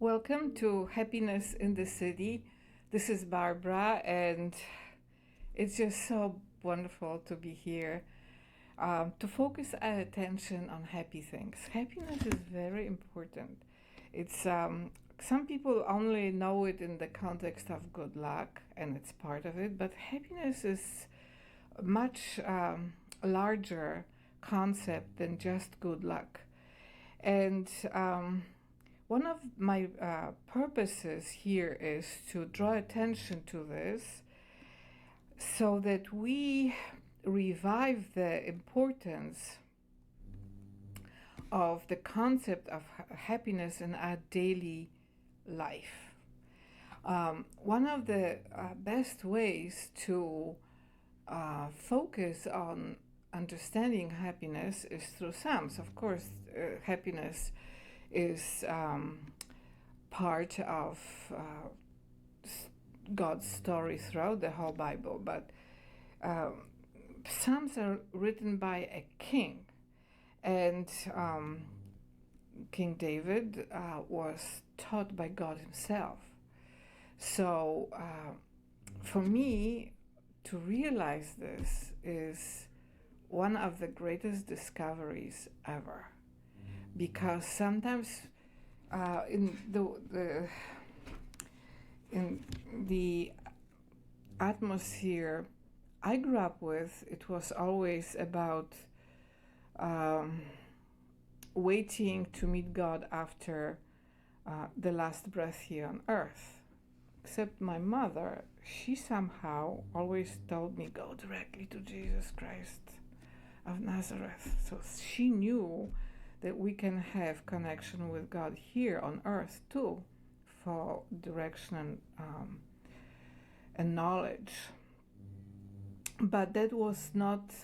Welcome to Happiness in the City. This is Barbara, and it's just so wonderful to be here to focus our attention on happy things. Happiness is very important. It's some people only know it in the context of good luck, and it's part of it, but happiness is a much larger concept than just good luck. And one of my purposes here is to draw attention to this so that we revive the importance of the concept of happiness in our daily life. One of the best ways to focus on understanding happiness is through Psalms. Of course, happiness is part of God's story throughout the whole Bible, but Psalms are written by a king, and King David was taught by God himself. So for me, to realize this is one of the greatest discoveries ever. Because sometimes in the atmosphere I grew up with, it was always about waiting to meet God after the last breath here on earth. Except my mother, she somehow always told me, go directly to Jesus Christ of Nazareth. So she knew that we can have connection with God here on earth too, for direction and knowledge. But that was not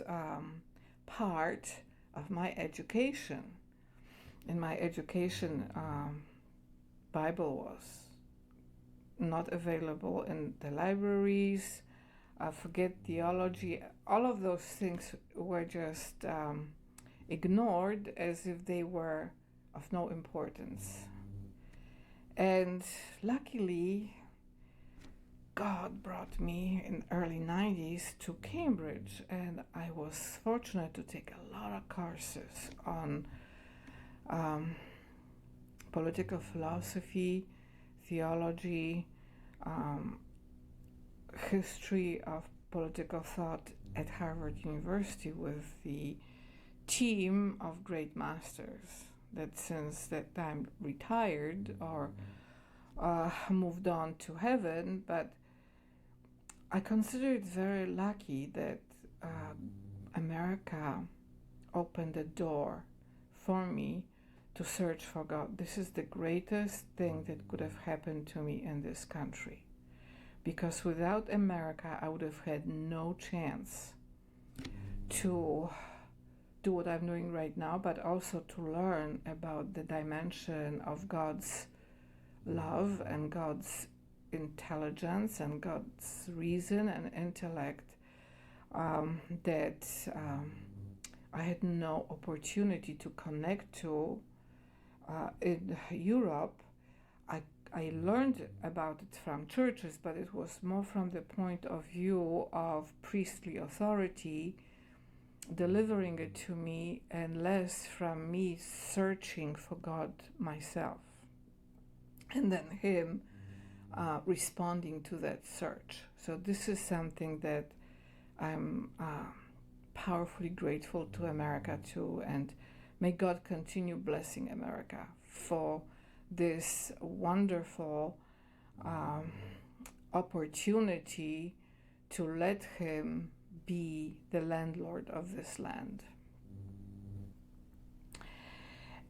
part of my education. In my education, Bible was not available in the libraries. Forget theology. All of those things were just ignored as if they were of no importance. And luckily, God brought me in early 90s to Cambridge, and I was fortunate to take a lot of courses on political philosophy, theology, history of political thought at Harvard University with the team of great masters that since that time retired or moved on to heaven. But I consider it very lucky that America opened the door for me to search for God. This is the greatest thing that could have happened to me in this country, because without America I would have had no chance to do what I'm doing right now, but also to learn about the dimension of God's love and God's intelligence and God's reason and intellect that I had no opportunity to connect to in Europe. I learned about it from churches, but it was more from the point of view of priestly authority delivering it to me, and less from me searching for God myself, and then Him responding to that search. So this is something that I'm powerfully grateful to America too, and may God continue blessing America for this wonderful opportunity to let Him be the landlord of this land.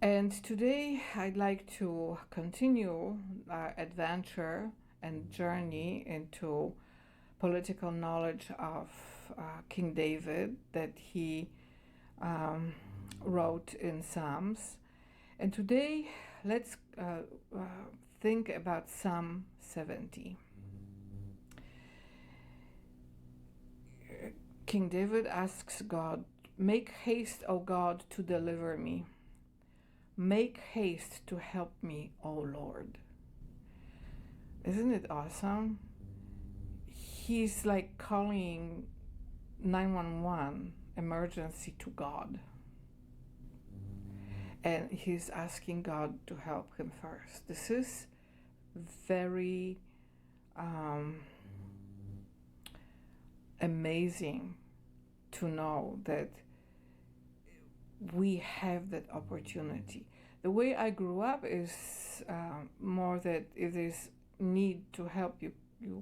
And today I'd like to continue our adventure and journey into political knowledge of King David that he wrote in Psalms. And today let's think about Psalm 70. King David asks God, "Make haste, O God, to deliver me. Make haste to help me, O Lord." Isn't it awesome? He's like calling 911 emergency to God. And he's asking God to help him first. This is very amazing to know that we have that opportunity. The way I grew up is more that if there's need to help, you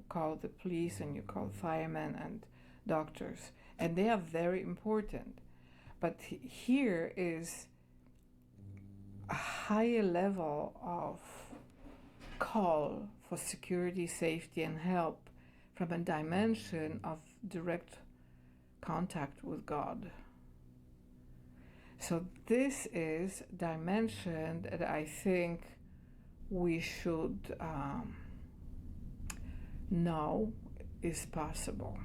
call the police and you call firemen and doctors, and they are very important. But here is a higher level of call for security, safety, and help from a dimension of direct contact with God. So this is dimension that I think we should know is possible.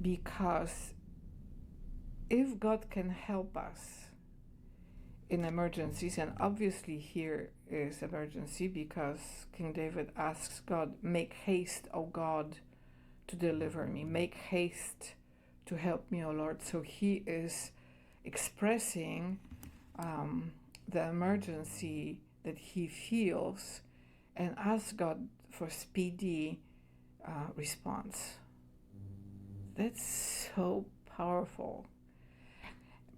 Because if God can help us in emergencies, and obviously here is emergency because King David asks God, make haste, O God, to deliver me. Make haste to help me, O Lord. So he is expressing the emergency that he feels and asks God for speedy response. That's so powerful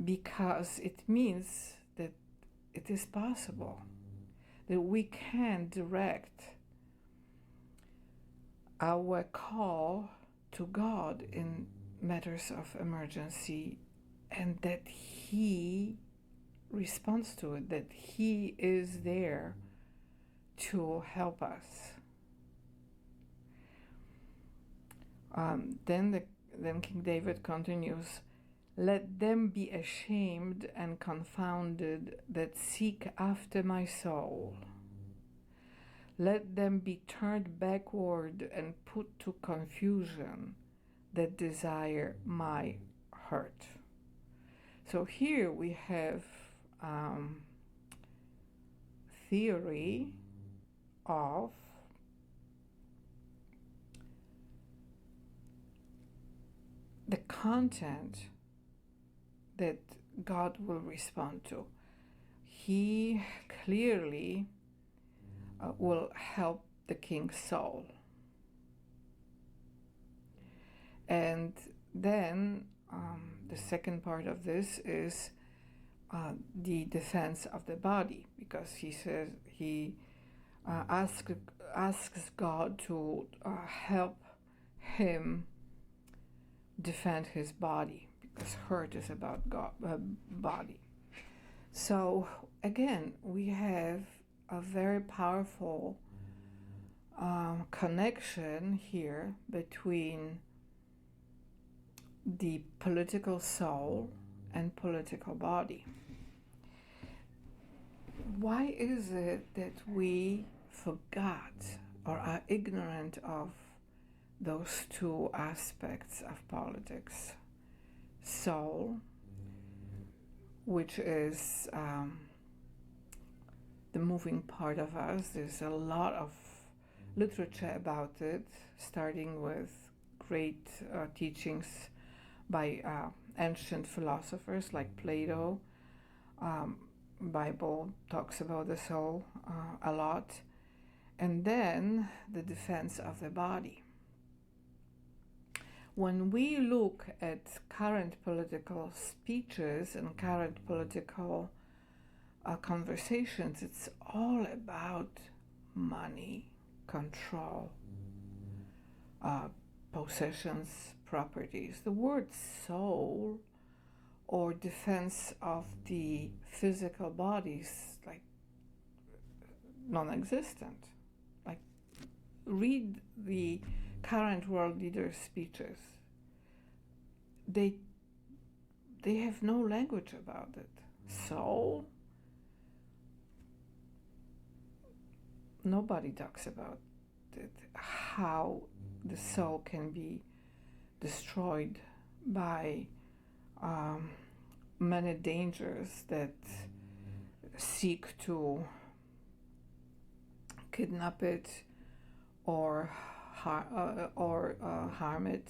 because it means that it is possible that we can direct our call to God in matters of emergency and that he responds to it, that he is there to help us. Then King David continues, let them be ashamed and confounded that seek after my soul. Let them be turned backward and put to confusion that desire my hurt. So here we have theory of the content that God will respond to. He clearly will help the king's soul. And then the second part of this is the defense of the body, because he says he asks God to help him defend his body, because hurt is about God, body. So again, we have a very powerful connection here between the political soul and political body. Why is it that we forgot or are ignorant of those two aspects of politics? Soul, which is the moving part of us. There's a lot of literature about it, starting with great teachings by ancient philosophers like Plato. Bible talks about the soul a lot. And then the defense of the body. When we look at current political speeches and current political conversations, it's all about money, control, possessions, properties. The word soul or defense of the physical body is like non-existent. Like, read the current world leaders' speeches. They have no language about it. Soul? Nobody talks about it. How the soul can be destroyed by many dangers that seek to kidnap it or harm it.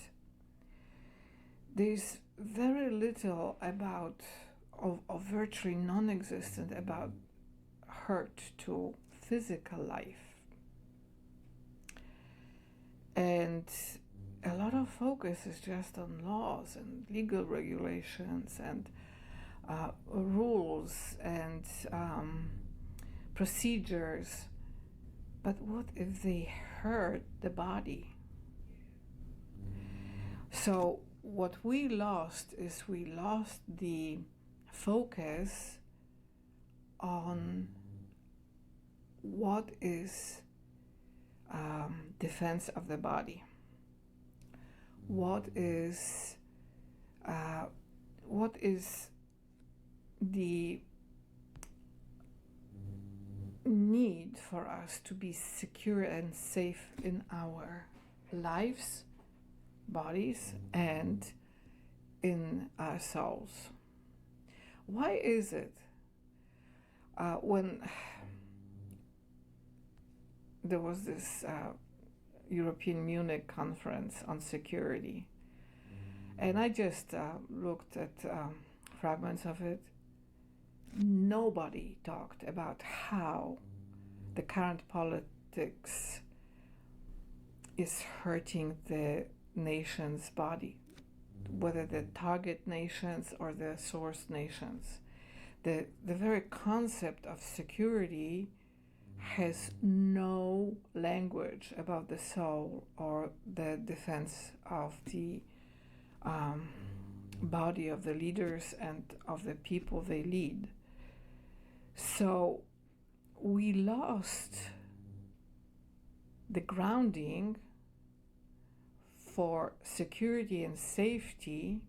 There's very little about, or virtually non-existent about hurt to physical life. And a lot of focus is just on laws and legal regulations and rules and procedures. But what if they hurt the body? So what we lost is we lost the focus on what is defense of the body. What is the need for us to be secure and safe in our lives, bodies, and in our souls? Why is it when there was this European Munich conference on security, and I just looked at fragments of it, nobody talked about how the current politics is hurting the nation's body, whether the target nations or the source nations. The very concept of security has no language about the soul or the defense of the body of the leaders and of the people they lead. So we lost the grounding for security and safety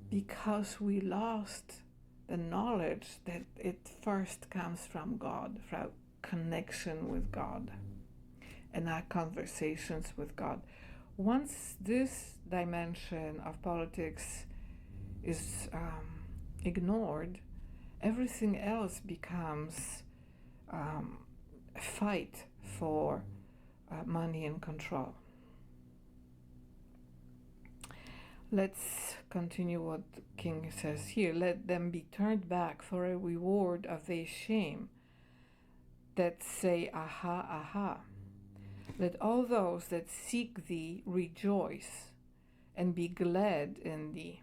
because we lost the knowledge that it first comes from God, from connection with God and our conversations with God. Once this dimension of politics is ignored, everything else becomes a fight for money and control. Let's continue what King says here. Let them be turned back for a reward of their shame that say, aha, aha. Let all those that seek thee rejoice and be glad in thee.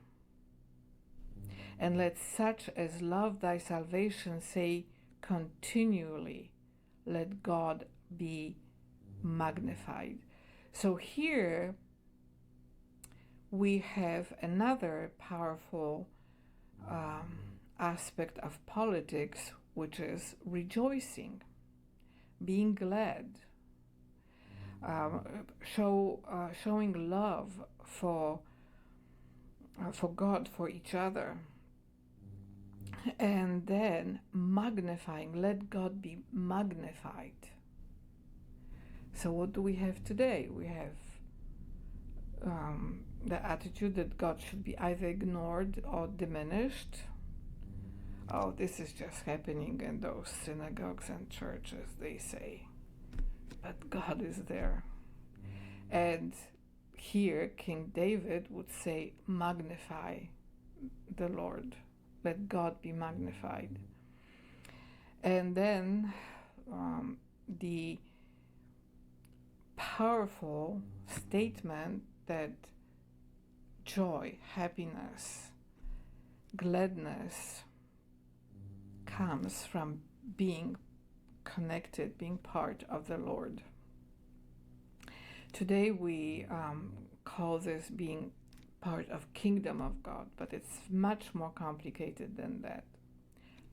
And let such as love thy salvation say continually, let God be magnified. So here we have another powerful aspect of politics, which is rejoicing, being glad, showing love for God, for each other, and then magnifying, let God be magnified. So what do we have today? We have the attitude that God should be either ignored or diminished. Oh, this is just happening in those synagogues and churches, they say. But God is there. And here, King David would say, magnify the Lord. Let God be magnified. And then the powerful statement that joy, happiness, gladness comes from being connected, being part of the Lord. Today we call this being part of kingdom of God, but it's much more complicated than that.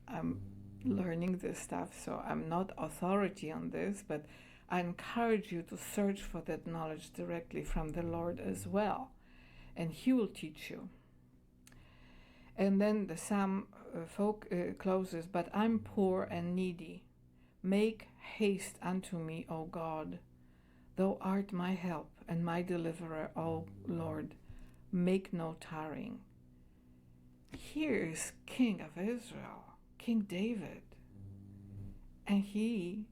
I'm learning this stuff, so I'm not authority on this, but I encourage you to search for that knowledge directly from the Lord as well, and He will teach you. And then the psalm closes, but I'm poor and needy. Make haste unto me, O God. Thou art my help and my deliverer, O Lord. Make no tarrying. Here is King of Israel, King David, and he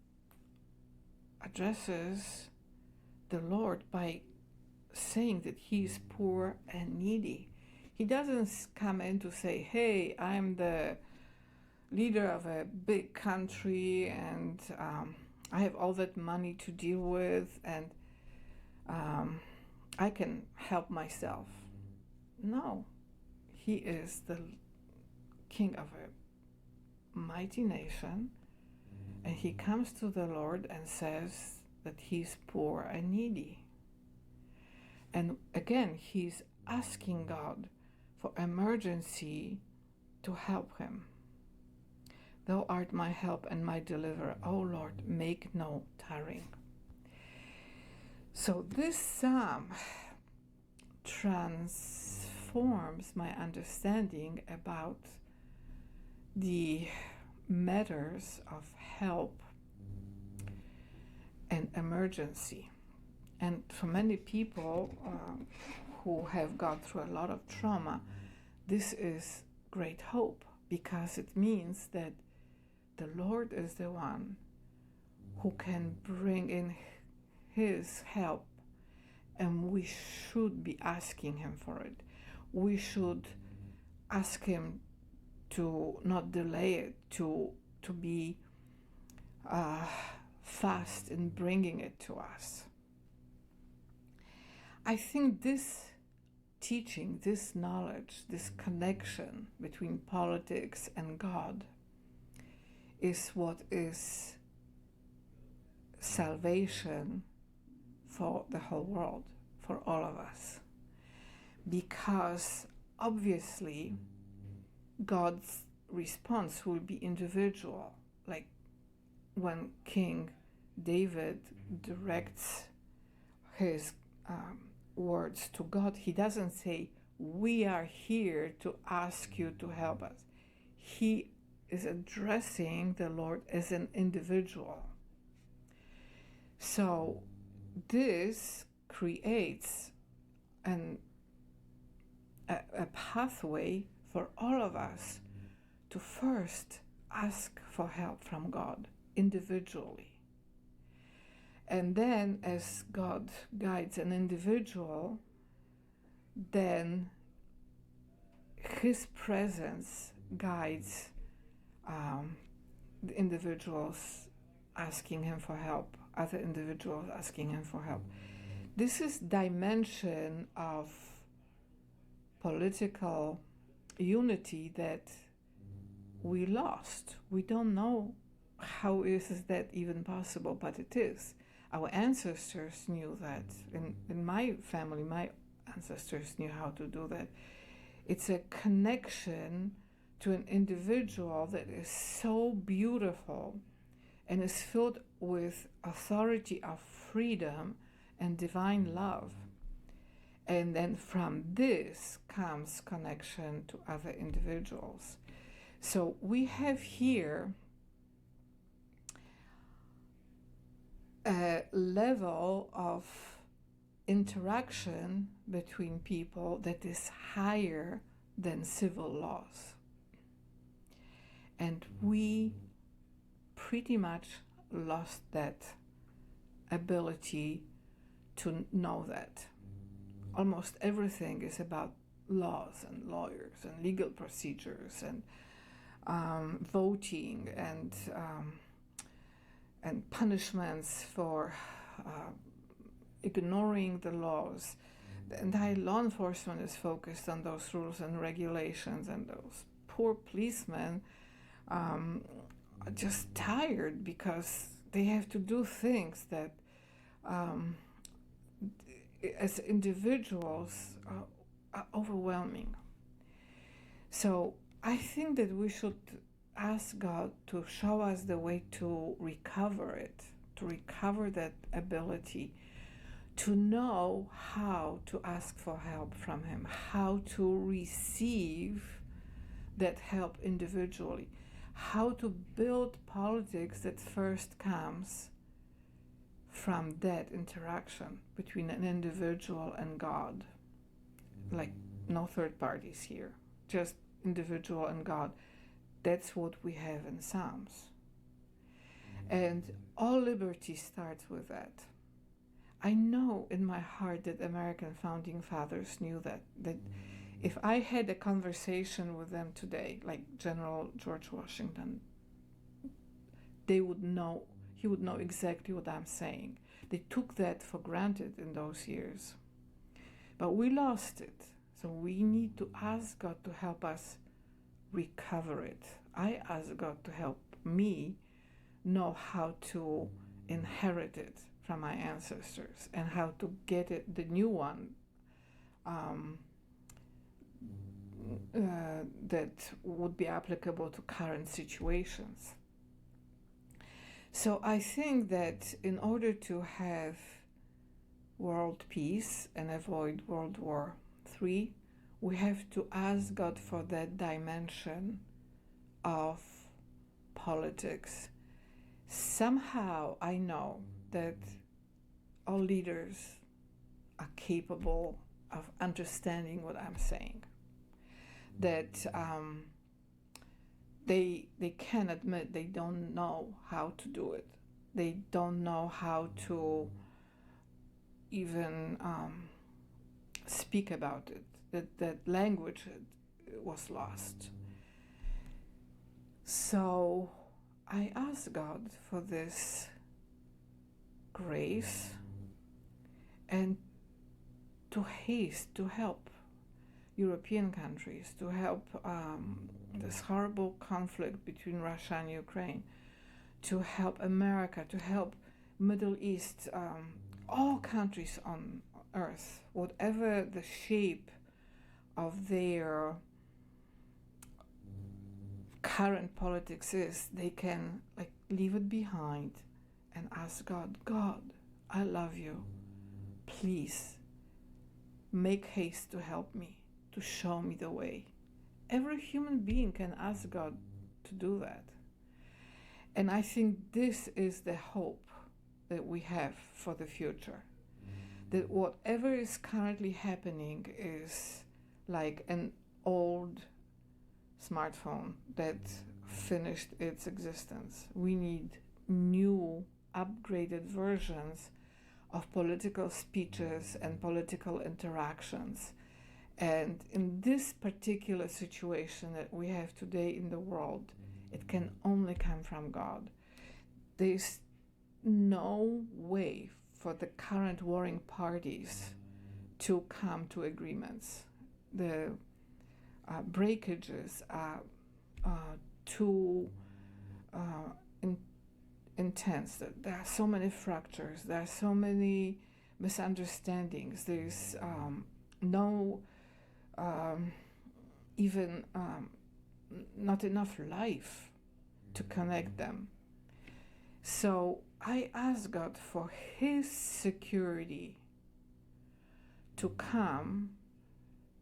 addresses the Lord by saying that he is poor and needy. He doesn't come in to say, hey, I'm the leader of a big country and I have all that money to deal with and I can help myself. No, he is the king of a mighty nation, and he comes to the Lord and says that he's poor and needy. And again, he's asking God for emergency to help him. Thou art my help and my deliverer, O Lord, make no tarrying. So this psalm transforms my understanding about the matters of help and emergency. And for many people who have gone through a lot of trauma, this is great hope, because it means that the Lord is the one who can bring in his help, and we should be asking him for it. We should ask him to not delay it, to be fast in bringing it to us. I think this teaching, this knowledge, this connection between politics and God is what is salvation for the whole world, for all of us. Because obviously God's response will be individual. Like when King David directs his words to God, he doesn't say, we are here to ask you to help us. He is addressing the Lord as an individual. So this creates a pathway for all of us to first ask for help from God individually. And then as God guides an individual, then his presence guides the individuals asking him for help, other individuals asking him for help. This is dimension of political unity that we lost. We don't know how is that even possible, but it is. Our ancestors knew that. In my family, my ancestors knew how to do that. It's a connection to an individual that is so beautiful and is filled with authority of freedom and divine love. And then from this comes connection to other individuals. So we have here a level of interaction between people that is higher than civil laws. And we pretty much lost that ability to know that. Almost everything is about laws and lawyers and legal procedures and voting and punishments for ignoring the laws. The entire law enforcement is focused on those rules and regulations, and those poor policemen are just tired because they have to do things that as individuals are overwhelming. So I think that we should ask God to show us the way to recover it, to recover that ability, to know how to ask for help from Him, how to receive that help individually, how to build politics that first comes from that interaction between an individual and God. Like, no third parties here, just individual and God. That's what we have in Psalms. And all liberty starts with that. I know in my heart that American founding fathers knew that if I had a conversation with them today, like General George Washington, he would know exactly what I'm saying. They took that for granted in those years. But we lost it. So we need to ask God to help us recover it. I ask God to help me know how to inherit it from my ancestors and how to get it, the new one, that would be applicable to current situations. So I think that in order to have world peace and avoid World War III, we have to ask God for that dimension of politics. Somehow I know that all leaders are capable of understanding what I'm saying, that they can admit they don't know how to do it. They don't know how to even speak about it, that language was lost. So I ask God for this grace and to haste to help European countries, to help this horrible conflict between Russia and Ukraine, to help America, to help Middle East, all countries on earth, whatever the shape of their current politics is, they can leave it behind and ask God, I love you. Please make haste to help me, to show me the way. Every human being can ask God to do that. And I think this is the hope that we have for the future. That whatever is currently happening is like an old smartphone that finished its existence. We need new, upgraded versions of political speeches and political interactions. And in this particular situation that we have today in the world, it can only come from God. There's no way for the current warring parties to come to agreements. The breakages are too intense. There are so many fractures. There are so many misunderstandings. There's no even not enough life to connect them. So I ask God for His security to come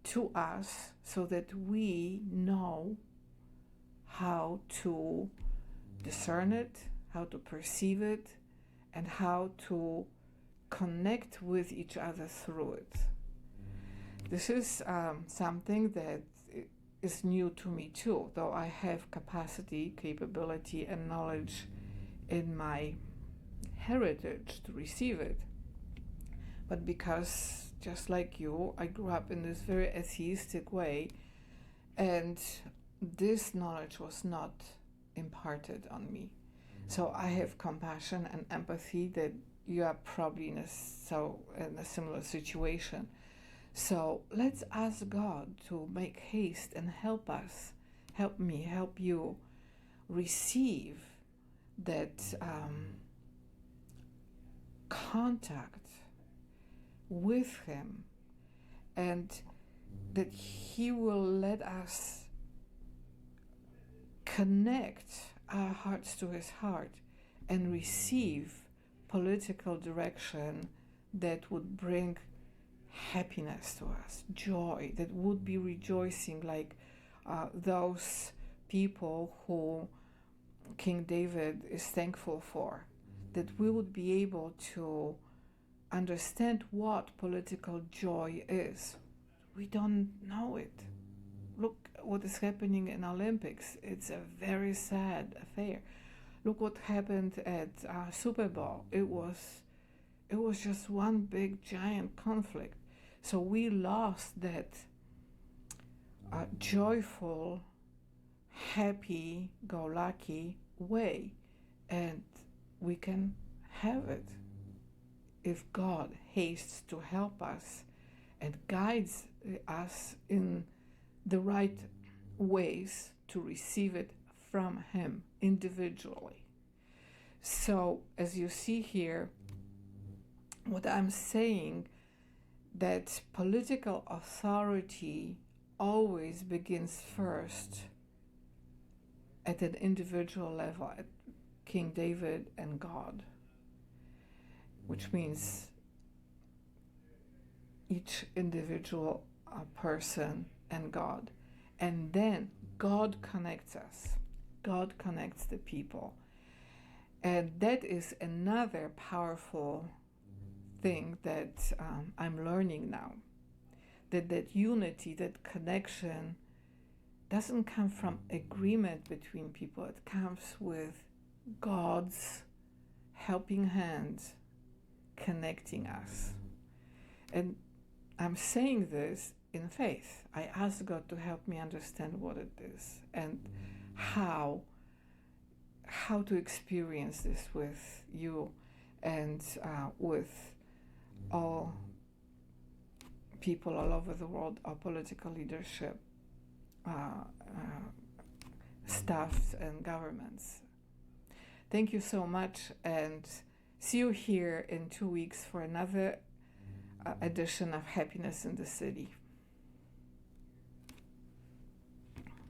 to us so that we know how to discern it, how to perceive it, and how to connect with each other through it. This is something that is new to me too, though I have capacity, capability, and knowledge in my heritage to receive it. But because, just like you, I grew up in this very atheistic way, and this knowledge was not imparted on me. So I have compassion and empathy that you are probably in a similar situation. So let's ask God to make haste and help us, help me, help you receive that contact with Him, and that He will let us connect our hearts to His heart and receive political direction that would bring happiness to us, joy, that would be rejoicing like those people who King David is thankful for, that we would be able to understand what political joy is. We don't know it. Look what is happening in Olympics. It's a very sad affair. Look what happened at Super Bowl. It was just one big giant conflict. So we lost that joyful, happy-go-lucky way, and we can have it if God hastes to help us and guides us in the right ways to receive it from Him individually. So, as you see here, what I'm saying, that political authority always begins first at an individual level, at King David and God, which means each individual person and God. And then God connects us. God connects the people. And that is another powerful thing that I'm learning now. That unity, that connection doesn't come from agreement between people. It comes with God's helping hand connecting us. And I'm saying this in faith. I ask God to help me understand what it is and how to experience this with you and with all people all over the world, our political leadership, staffs and governments. Thank you so much, and see you here in 2 weeks for another edition of Happiness in the City.